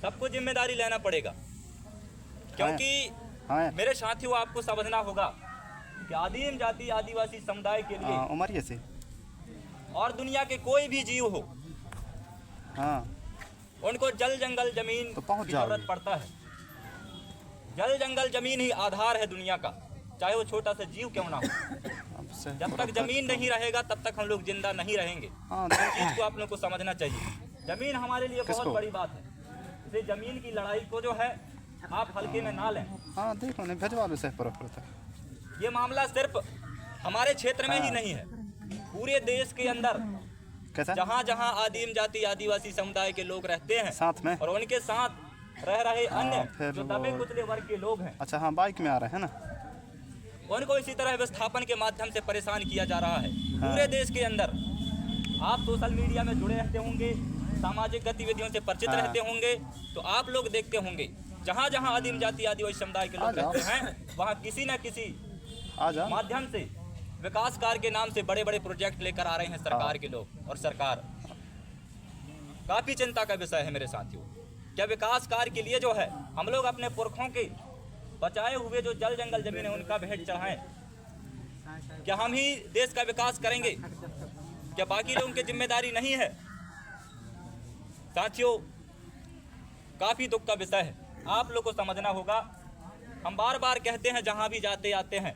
सबको जिम्मेदारी लेना पड़ेगा, क्योंकि मेरे साथियों आपको समझना होगा कि आदिम जाति आदिवासी समुदाय के लिए उमरिया से और दुनिया के कोई भी जीव हो, उनको जल जंगल जमीन की जरूरत पड़ता है। जल जंगल जमीन ही आधार है दुनिया का, चाहे वो छोटा सा जीव क्यों ना हो। जब तक जमीन नहीं रहेगा तब तक हम लोग जिंदा नहीं रहेंगे। इस चीज को आप लोग को समझना चाहिए। जमीन हमारे लिए बहुत बड़ी बात है, इसलिए जमीन की लड़ाई को जो है आप हल्के में ना लें। देखो ने भेजवा लो ये मामला सिर्फ हमारे क्षेत्र में ही नहीं है, पूरे देश के अंदर जहाँ जहाँ आदिम जाति आदिवासी समुदाय के लोग रहते हैं साथ में, और उनके साथ रह रहे अन्य जो दबे कुचले वर्ग के लोग हैं, अच्छा बाइक में आ रहे हैं ना, उनको इसी तरह विस्थापन के माध्यम से परेशान किया जा रहा है पूरे देश के अंदर। आप सोशल मीडिया में जुड़े रहते होंगे, सामाजिक गतिविधियों से परिचित रहते होंगे, तो आप लोग देखते होंगे जहाँ जहाँ आदिम जाति आदिवासी समुदाय के लोग रहते हैं वहाँ किसी न किसी माध्यम से विकास कार्य के नाम से बड़े बड़े प्रोजेक्ट लेकर आ रहे हैं सरकार के लोग। और सरकार काफी चिंता का विषय है मेरे साथियों। क्या विकास कार्य के लिए जो है हम लोग अपने पुरखों के बचाए हुए जो जल जंगल जमीन है उनका भेंट चढ़ाएं? क्या हम ही देश का विकास करेंगे? क्या बाकी लोगों की जिम्मेदारी नहीं है? साथियों, काफी दुख का विषय है, आप लोग को समझना होगा। हम बार बार कहते हैं जहां भी जाते आते हैं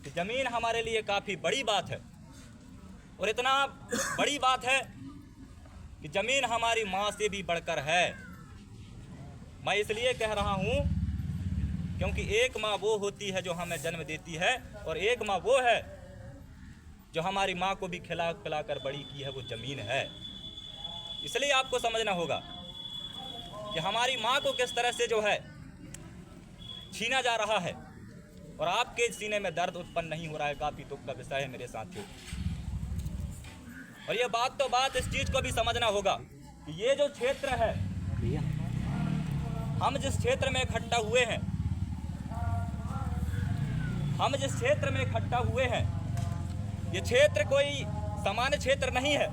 कि जमीन हमारे लिए काफी बड़ी बात है, और इतना बड़ी बात है कि जमीन हमारी माँ से भी बढ़कर है। मैं इसलिए कह रहा हूं क्योंकि एक माँ वो होती है जो हमें जन्म देती है, और एक माँ वो है जो हमारी माँ को भी खिला पिला कर बड़ी की है, वो जमीन है। इसलिए आपको समझना होगा कि हमारी माँ को किस तरह से जो है छीना जा रहा है, और आपके सीने में दर्द उत्पन्न नहीं हो रहा है। काफी दुख का विषय है मेरे साथियों। और ये बात तो बात, इस चीज को भी समझना होगा कि ये जो क्षेत्र है, हम जिस क्षेत्र में इकट्ठा हुए हैं, ये क्षेत्र कोई सामान्य क्षेत्र नहीं है।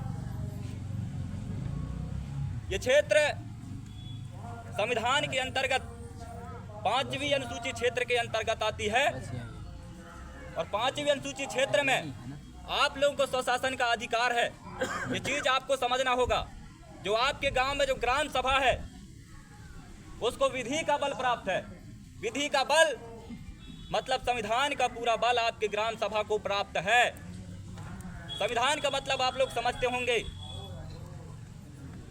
ये क्षेत्र संविधान के अंतर्गत 5वीं अनुसूची क्षेत्र के अंतर्गत आती है, और 5वीं अनुसूची क्षेत्र में आप लोगों को स्वशासन का अधिकार है। ये चीज आपको समझना होगा। जो आपके गांव में जो ग्राम सभा है उसको विधि का बल प्राप्त है। विधि का बल मतलब संविधान का पूरा बल आपके ग्राम सभा को प्राप्त है। संविधान का मतलब आप लोग समझते होंगे,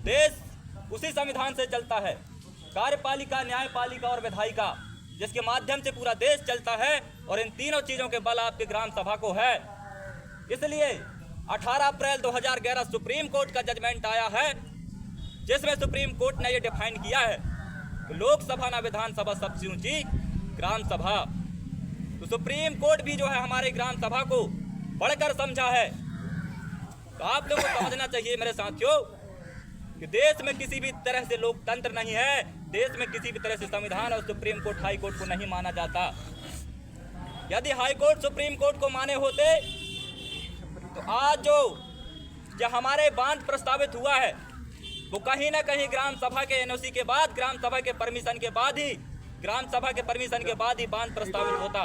देश उसी संविधान से चलता है, कार्यपालिका, न्यायपालिका और विधायिका, जिसके माध्यम से पूरा देश चलता है, और इन तीनों चीजों के बल आपके ग्राम सभा को है। इसलिए 18 अप्रैल 2011 सुप्रीम कोर्ट का जजमेंट आया है, जिसमें सुप्रीम कोर्ट ने यह डिफाइन किया है कि लोकसभा ना विधानसभा सबसे ऊंची ग्राम सभा। तो सुप्रीम कोर्ट भी जो है हमारे ग्राम सभा को बढ़कर समझा है। तो आप लोगों को समझना चाहिए मेरे साथियों कि देश में किसी भी तरह से लोकतंत्र नहीं है, देश में किसी भी तरह से संविधान और सुप्रीम कोर्ट हाई कोर्ट को नहीं माना जाता। यदि हाई कोर्ट सुप्रीम कोर्ट को माने होते तो आज जो हमारे बांध प्रस्तावित हुआ है वो कहीं ना कहीं ग्राम सभा के एनओसी के बाद, ग्राम सभा के परमिशन के बाद ही बांध प्रस्तावित होता,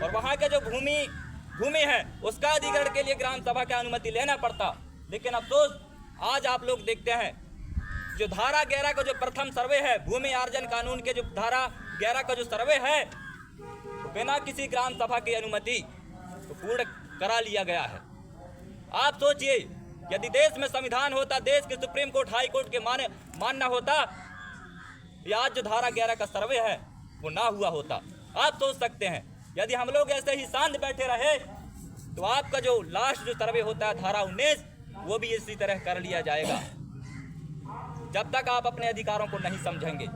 और वहां के जो भूमि है उसका अधिग्रहण के लिए ग्राम सभा की अनुमति लेना पड़ता। लेकिन अफसोस आज आप लोग देखते हैं जो धारा 11 का जो प्रथम सर्वे है, भूमि अर्जन कानून के जो धारा 11 का जो सर्वे है, तो बिना किसी ग्राम सभा की अनुमति तो पूर्ण करा लिया गया है। आप सोचिए, यदि देश में संविधान होता, देश के सुप्रीम कोर्ट हाई कोर्ट के मानना होता, आज जो धारा 11 का सर्वे है वो ना हुआ होता। आप सोच सकते हैं यदि हम लोग ऐसे ही शांत बैठे रहे तो आपका जो लास्ट जो सर्वे होता है धारा 19, वो भी इसी तरह कर लिया जाएगा, जब तक आप अपने अधिकारों को नहीं समझेंगे।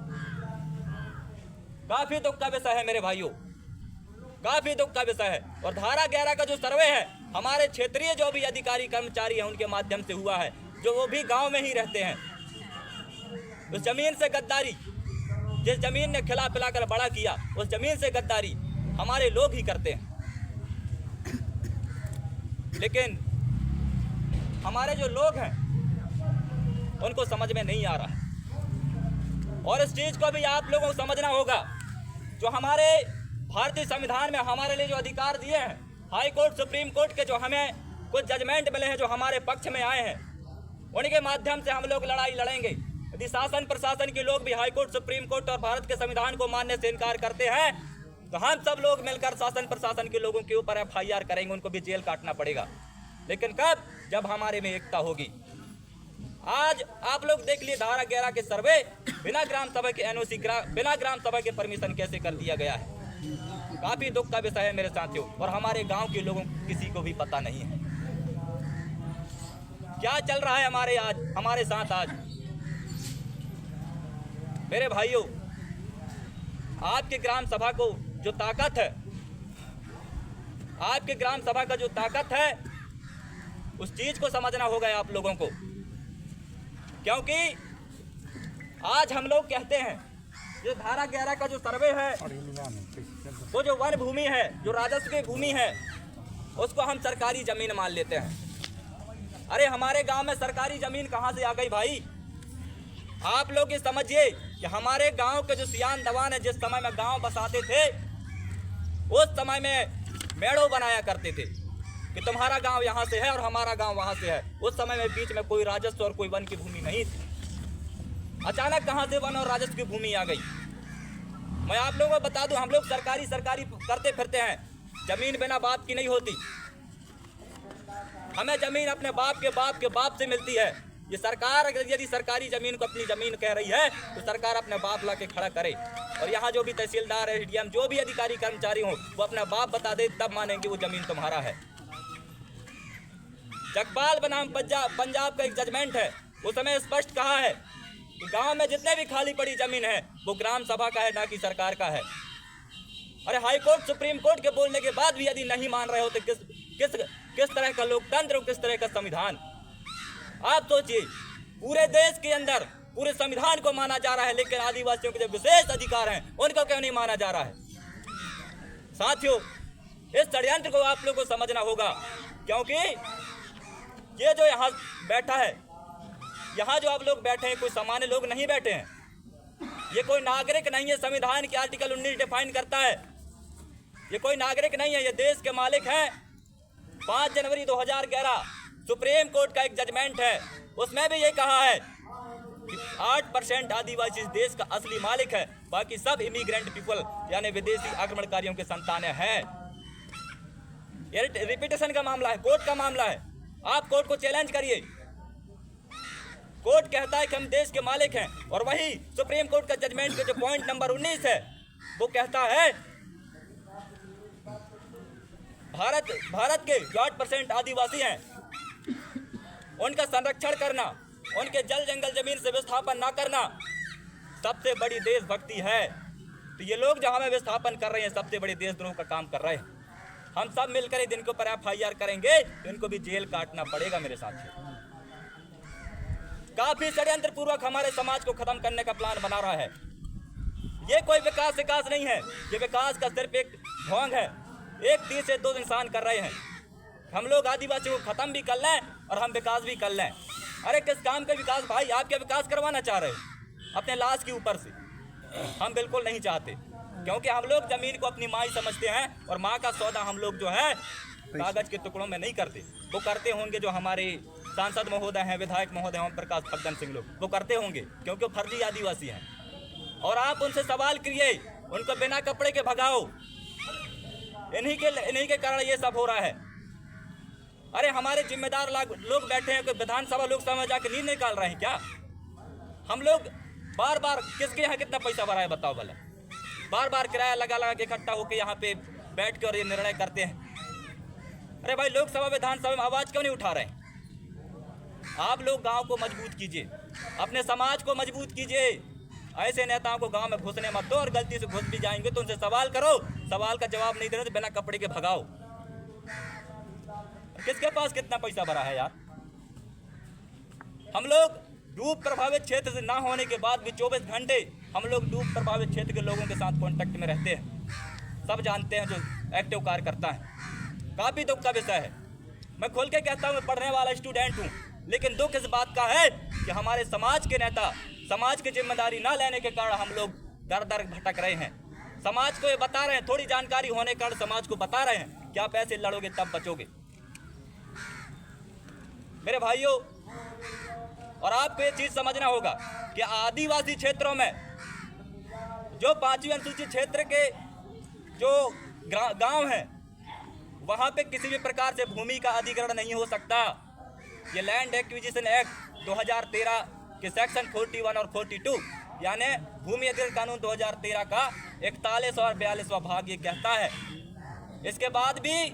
काफी दुख का विषय है मेरे भाइयों, काफी दुख का विषय है। और धारा 11 का जो सर्वे है हमारे क्षेत्रीय जो भी अधिकारी कर्मचारी हैं उनके माध्यम से हुआ है, जो वो भी गांव में ही रहते हैं। उस जमीन से गद्दारी, जिस जमीन ने खिला पिला कर बड़ा किया, उस जमीन से गद्दारी हमारे लोग ही करते हैं। लेकिन हमारे जो लोग हैं उनको समझ में नहीं आ रहा है। और इस चीज को भी आप लोगों को समझना होगा, जो हमारे भारतीय संविधान में हमारे लिए जो अधिकार दिए हैं, हाई कोर्ट सुप्रीम कोर्ट के जो हमें कुछ जजमेंट मिले हैं जो हमारे पक्ष में आए हैं, उनके माध्यम से हम लोग लड़ाई लड़ेंगे। यदि शासन प्रशासन के लोग भी हाई कोर्ट सुप्रीम कोर्ट और भारत के संविधान को मानने से इनकार करते हैं, तो हम सब लोग मिलकर शासन प्रशासन के लोगों के ऊपर FIR करेंगे, उनको भी जेल काटना पड़ेगा। लेकिन कब? जब हमारे में एकता होगी। आज आप लोग देख लिए धारा 11 के सर्वे बिना ग्राम सभा के NOC बिना ग्राम सभा के परमिशन कैसे कर दिया गया है। काफी दुख का विषय है मेरे साथियों, और हमारे गांव के लोगों किसी को भी पता नहीं है क्या चल रहा है हमारे साथ आज। मेरे भाइयों, आपके ग्राम सभा को जो ताकत है, आपके ग्राम सभा का जो ताकत है, उस चीज को समझना होगा आप लोगों को। क्योंकि आज हम लोग कहते हैं ये धारा 11 का जो सर्वे है, वो जो वन भूमि है, जो राजस्व की भूमि है, उसको हम सरकारी जमीन मान लेते हैं। अरे हमारे गांव में सरकारी जमीन कहां से आ गई भाई? आप लोग ये समझिए कि हमारे गांव के जो सियान दवान है, जिस समय में गांव बसाते थे, उस समय में मेड़ो बनाया करते थे कि तुम्हारा गांव यहाँ से है और हमारा गांव वहाँ से है। उस समय में बीच में कोई राजस्व और कोई वन की भूमि नहीं थी। अचानक कहाँ से वन और राजस्व की भूमि आ गई? मैं आप लोगों को बता दूं, हम लोग सरकारी करते फिरते हैं। जमीन बिना बाप की नहीं होती। हमें जमीन अपने बाप के बाप से मिलती है। ये सरकार यदि सरकारी जमीन को अपनी जमीन कह रही है, तो सरकार अपने बाप ला के खड़ा करे। और यहाँ जो भी तहसीलदार है, डीएम, जो भी अधिकारी कर्मचारी हो, वो अपना बाप बता दे, तब मानेंगे वो जमीन तुम्हारा है। जगपाल बनाम पंजाब का एक जजमेंट है, उस समय स्पष्ट कहा है कि गांव में जितने भी खाली पड़ी जमीन है वो ग्राम सभा का है, ना कि सरकार का है। अरे हाई कोर्ट सुप्रीम कोर्ट के बोलने के बाद भी यदि नहीं मान रहे हो तो किस तरह का लोकतंत्र, किस तरह का संविधान? आप सोचिए, पूरे देश के अंदर पूरे संविधान को माना जा रहा है, लेकिन आदिवासियों के जो विशेष अधिकार हैं उनको क्यों नहीं माना जा रहा है? साथियों, इस षड्यंत्र को आप लोगों को समझना होगा, क्योंकि ये जो यहाँ बैठा है, यहाँ जो आप लोग बैठे हैं, कोई सामान्य लोग नहीं बैठे हैं। ये कोई नागरिक नहीं है। संविधान के आर्टिकल 19 डिफाइन करता है, ये कोई नागरिक नहीं है, ये देश के मालिक हैं। 5 जनवरी 2011 सुप्रीम कोर्ट का एक जजमेंट है, उसमें भी ये कहा है कि 8% आदिवासी इस देश का असली मालिक है, बाकी सब इमिग्रेंट पीपल यानी विदेशी आक्रमणकारियों के संतानें हैं। ये रिपीटेशन का मामला है, कोर्ट का मामला है। आप कोर्ट को चैलेंज करिए। कोर्ट कहता है कि हम देश के मालिक हैं, और वही सुप्रीम कोर्ट का जजमेंट के जो पॉइंट नंबर 19 है, वो कहता है भारत के जो 8% आदिवासी हैं, उनका संरक्षण करना, उनके जल जंगल जमीन से विस्थापन ना करना सबसे बड़ी देशभक्ति है। तो ये लोग जो हमें विस्थापन कर रहे हैं, सबसे बड़े देशद्रोह का काम कर रहे हैं। हम सब मिलकर यदि इनके ऊपर FIR करेंगे तो इनको भी जेल काटना पड़ेगा। मेरे साथियों, काफी षड्यंत्र पूर्वक हमारे समाज को खत्म करने का प्लान बना रहा है। ये कोई विकास नहीं है, ये विकास का सिर्फ एक ढोंग है। एक तीर से 2 इंसान कर रहे हैं। हम लोग आदिवासियों को खत्म भी कर लें और हम विकास भी कर लें। अरे किस काम का विकास भाई? आप क्या विकास करवाना चाह रहे हो अपने लाश के ऊपर से? हम बिल्कुल नहीं चाहते, क्योंकि हम लोग जमीन को अपनी माँ ही समझते हैं, और माँ का सौदा हम लोग जो है कागज के टुकड़ों में नहीं करते। वो करते होंगे जो हमारे सांसद महोदय हैं, विधायक महोदय ओम प्रकाश फग्गन सिंह लोग, वो करते होंगे, क्योंकि वो फर्जी आदिवासी हैं। और आप उनसे सवाल करिए, उनको बिना कपड़े के भगाओ। इन्हीं के कारण ये सब हो रहा है। अरे हमारे जिम्मेदार लोग बैठे हैं, कोई विधानसभा लोकसभा में जाके नींद निकाल रहे हैं क्या? हम लोग बार बार किसके यहाँ कितना पैसा भरा है बताओ भला? बार बार किराया लगा के इकट्ठा होकर यहाँ पे बैठ के और ये निर्णय करते हैं। अरे भाई, लोकसभा विधानसभा में आवाज क्यों नहीं उठा रहे हैं? आप लोग गांव को मजबूत कीजिए, अपने समाज को मजबूत कीजिए। ऐसे नेताओं को गांव में घुसने मत दो, और गलती से घुस भी जाएंगे तो उनसे सवाल करो, सवाल का जवाब नहीं देना तो बिना कपड़े के भगाओ। किसके पास कितना पैसा भरा है यार? हम लोग डूब प्रभावित क्षेत्र से ना होने के बाद भी 24 घंटे हम लोग डूब प्रभावित क्षेत्र के लोगों के साथ कांटेक्ट में रहते हैं। सब जानते हैं जो एक्टिव कार्य करता है। काफी दुख का विषय है। मैं खुल के कहता हूँ, मैं पढ़ने वाला स्टूडेंट हूँ, लेकिन दुख इस बात का है कि हमारे समाज के नेता समाज की जिम्मेदारी ना लेने के कारण हम लोग दर दर भटक रहे हैं। समाज को ये बता रहे हैं, थोड़ी जानकारी होने के कारण समाज को बता रहे हैं कि आप ऐसे लड़ोगे तब बचोगे। मेरे भाइयों, और आपको ये चीज समझना होगा कि आदिवासी क्षेत्रों में जो 5वीं अनुसूचित क्षेत्र के जो गांव हैं, वहां पे किसी भी प्रकार से भूमि का अधिग्रहण नहीं हो सकता। ये लैंड एक्विजिशन एक्ट 2013 के सेक्शन 41 और 42 यानी भूमि अधिग्रहण कानून 2013 का 41 और 42वां भाग ये कहता है। इसके बाद भी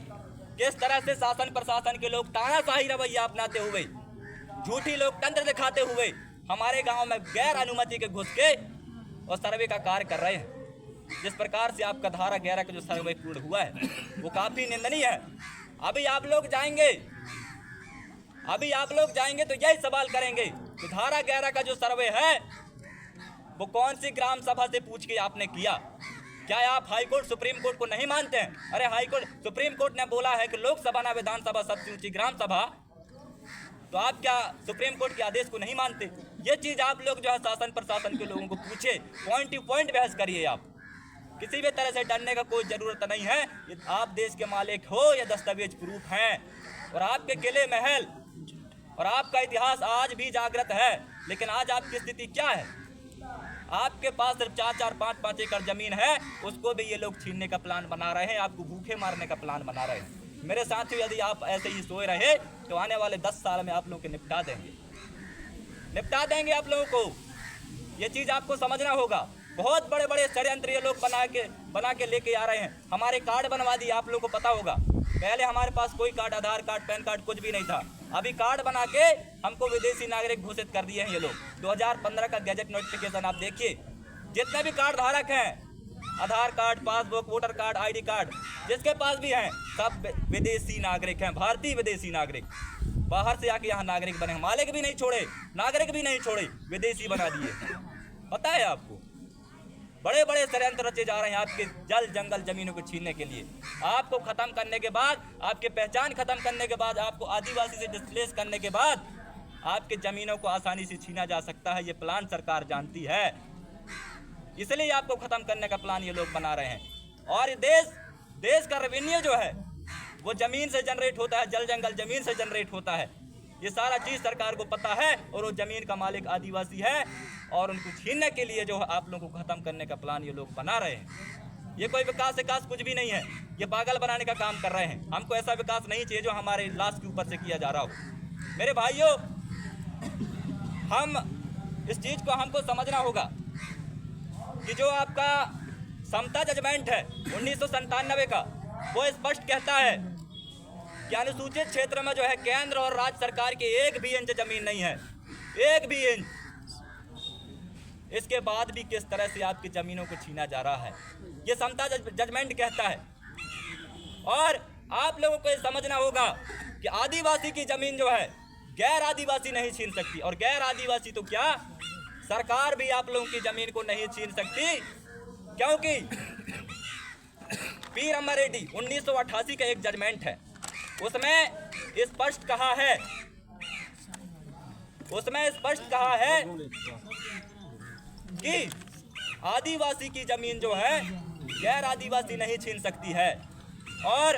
किस तरह से शासन प्रशासन के लोग तानाशाही रवैया अपनाते हुए, झूठी लोकतंत्र दिखाते हुए हमारे गांव में गैर अनुमति के घुस के और सर्वे का कार्य कर रहे हैं। जिस प्रकार से आपका धारा 11 का जो सर्वे पूर्ण हुआ है वो काफी निंदनीय है। अभी आप लोग जाएंगे तो यही सवाल करेंगे कि धारा 11 का जो सर्वे है वो कौन सी ग्राम सभा से पूछ के आपने किया? क्या आप हाई कोर्ट सुप्रीम कोर्ट को नहीं मानते हैं? अरे हाई कोर्ट सुप्रीम कोर्ट ने बोला है कि लोकसभा ना विधानसभा सबसे ऊंची ग्राम सभा, तो आप क्या सुप्रीम कोर्ट के आदेश को नहीं मानते? ये चीज आप लोग जो है शासन प्रशासन के लोगों को पूछे, पॉइंट टू पॉइंट बहस करिए। आप किसी भी तरह से डरने का कोई जरूरत नहीं है। आप देश के मालिक हो, या दस्तावेज प्रूफ हैं, और आपके किले महल और आपका इतिहास आज भी जागृत है। लेकिन आज आपकी स्थिति क्या है? आपके पास सिर्फ 4-4, 5-5 एकड़ जमीन है, उसको भी ये लोग छीनने का प्लान बना रहे हैं, आपको भूखे मारने का प्लान बना रहे हैं। मेरे साथियों, यदि आप ऐसे ही सोए रहे तो आने वाले 10 साल में आप लोगों को निपटा देंगे आप लोगों को। ये चीज आपको समझना होगा। बहुत बड़े बड़े षड्यंत्र ये लोग बना के लेके आ रहे हैं। हमारे कार्ड बनवा दिए, आप लोगों को पता होगा। पहले हमारे पास कोई कार्ड, आधार कार्ड, पैन कार्ड कुछ भी नहीं था। अभी कार्ड बना के हमको विदेशी नागरिक घोषित कर दिए हैं ये लोग। 2015 का गैजेट नोटिफिकेशन आप देखिए, जितने भी कार्ड धारक हैं, Aadhaar card, passbook, voter card, ID card जिसके पास भी हैं, सब विदेशी नागरिक हैं, भारतीय विदेशी नागरिक। बाहर से आके यहाँ नागरिक बने, मालिक भी नहीं छोड़े, नागरिक भी नहीं छोड़े, विदेशी बना दिए। पता है आपको, बड़े बड़े षड्यंत्र रचे जा रहे हैं आपके जल जंगल जमीनों को छीनने के लिए। आपको खत्म करने के बाद, आपके पहचान खत्म करने के बाद, आपको आदिवासी से डिस्प्लेस करने के बाद आपके जमीनों को आसानी से छीना जा सकता है। ये प्लान सरकार जानती है, इसलिए आपको खत्म करने का प्लान ये लोग बना रहे हैं। और देश का रेवेन्यू जो है वो जमीन से जनरेट होता है, जल जंगल जमीन से जनरेट होता है। ये सारा चीज सरकार को पता है, और वो जमीन का मालिक आदिवासी है, और उनको छीनने के लिए जो आप लोगों को खत्म करने का प्लान ये लोग बना रहे हैं। ये कोई विकास कुछ भी नहीं है, ये पागल बनाने का काम कर रहे हैं। हमको ऐसा विकास नहीं चाहिए जो हमारे लाश के ऊपर से किया जा रहा हो। मेरे भाइयों, हम इस चीज को हमको समझना होगा कि जो आपका समता जजमेंट है 1997 का, वो स्पष्ट कहता है कि अनुसूचित क्षेत्र में जो है केंद्र और राज्य सरकार की 1 भी इंच जमीन नहीं है, 1 भी इंच। इसके बाद भी किस तरह से आपकी जमीनों को छीना जा रहा है, ये समता जजमेंट कहता है। और आप लोगों को ये समझना होगा कि आदिवासी की जमीन जो है गैर आदिवासी नहीं छीन सकती, और गैर आदिवासी तो क्या, सरकार भी आप लोगों की जमीन को नहीं छीन सकती, क्योंकि पी रमारेड्डी 1988 का एक जजमेंट है, उसमें स्पष्ट कहा है कि आदिवासी की जमीन जो है गैर आदिवासी नहीं छीन सकती है। और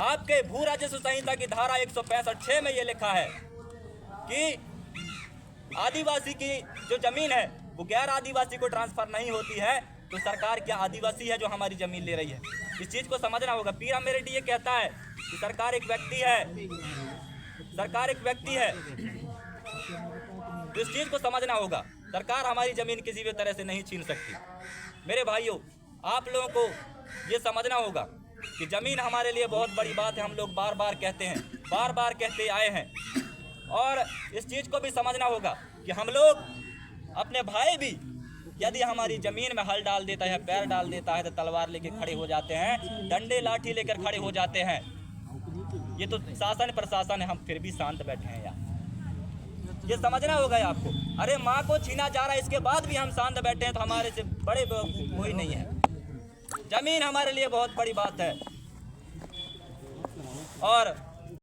आपके भू राजस्व संहिता की धारा 165(6) में ये लिखा है कि आदिवासी की जो जमीन है वो गैर आदिवासी को ट्रांसफर नहीं होती है। तो सरकार क्या आदिवासी है जो हमारी जमीन ले रही है? इस चीज को समझना होगा। पी रमारेड्डी ये कहता है कि सरकार एक व्यक्ति है, तो इस चीज को समझना होगा। सरकार हमारी जमीन किसी भी तरह से नहीं छीन सकती। मेरे भाइयों, आप लोगों को ये समझना होगा कि जमीन हमारे लिए बहुत बड़ी बात है। हम लोग बार बार कहते आए हैं, और इस चीज को भी समझना होगा कि हम लोग अपने भाई भी यदि हमारी जमीन में हल डाल देता है, पैर डाल देता है, तो तलवार लेके खड़े हो जाते हैं, डंडे लाठी लेकर खड़े हो जाते हैं। ये तो शासन प्रशासन है, हम फिर भी शांत बैठे हैं यार। ये समझना होगा आपको। अरे माँ को छीना जा रहा है, इसके बाद भी हम शांत बैठे हैं, तो हमारे से बड़े बेवकूफ कोई नहीं है। जमीन हमारे लिए बहुत बड़ी बात है। और